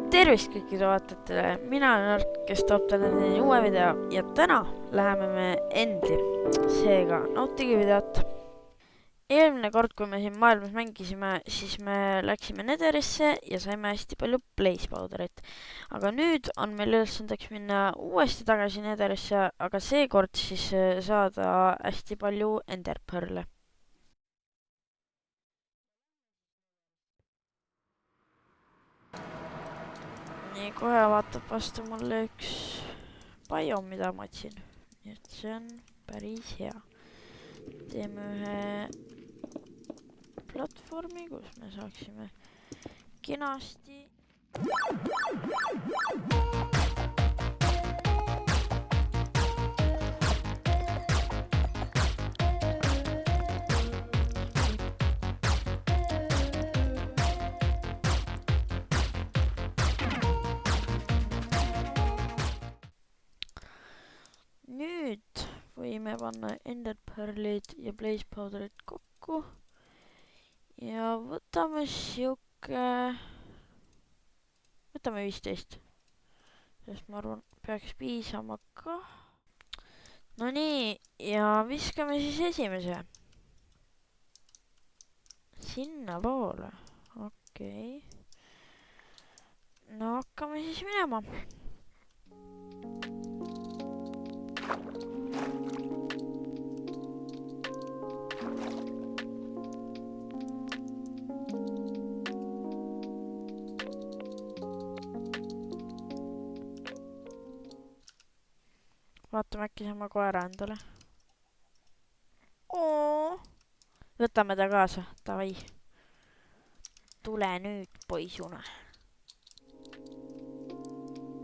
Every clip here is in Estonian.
Tervist kõikidele vaatajatele, mina olen Ark, kes toob teile uue video ja täna läheme me Endi, seega nautige videot. Eelmine kord, kui me siin maailmas mängisime, siis me läksime Netherisse ja saime hästi palju blaze powderit. Aga nüüd on meil ülesandeks minna uuesti tagasi Netherisse, aga seekord siis saada hästi palju Ender Pearl'e. Nii, kohe vaatab vastu mulle üks biom, mida ma otsin. Nii et see on päris hea. Teeme ühe platvormi, kus me saaksime kenasti. Nüüd võime panna Ender Pearl'id ja blaze powderit kokku ja võtame võtame 15, sest ma arvan, peaks piisama ka. No nii, ja viskame siis esimese sinna poole. Okei. No hakkame siis minema. Vaatame äkki saame koera endale. Võtame ta kaasa, davai. Tule nüüd, poisuna.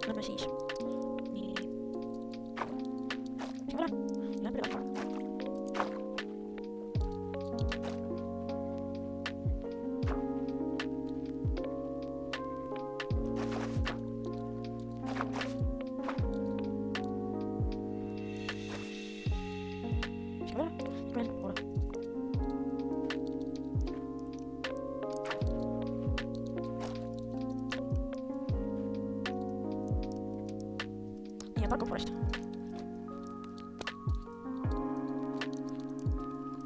Lähme siis. Nii. Lähme lähme. Park Forest.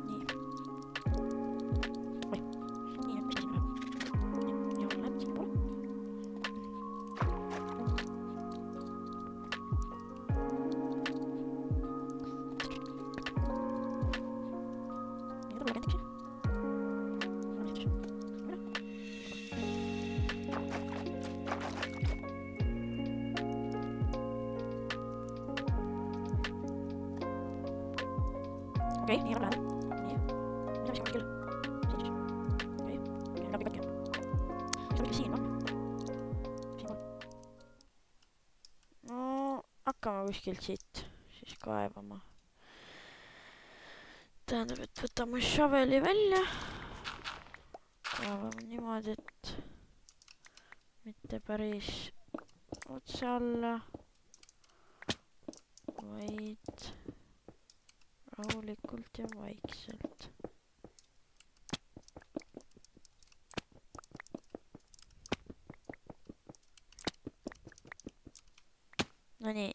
Nii. Oi. Nii, mis siin läheb? Ja läheb siin poole. Nii, tuleb kändiksi. Okei, nii on lähedal. Nii. Mida mis kuskil? Siin siis. Okei. Okei, läbi katki. Mis on ikka siin, Siin pool. No, hakkame kuskilt siit siis kaevama. Tähendab, et võtame shoveli välja. Kaevame niimoodi, et mitte päris otse alla, vaid rahulikult ja vaikselt. No nii,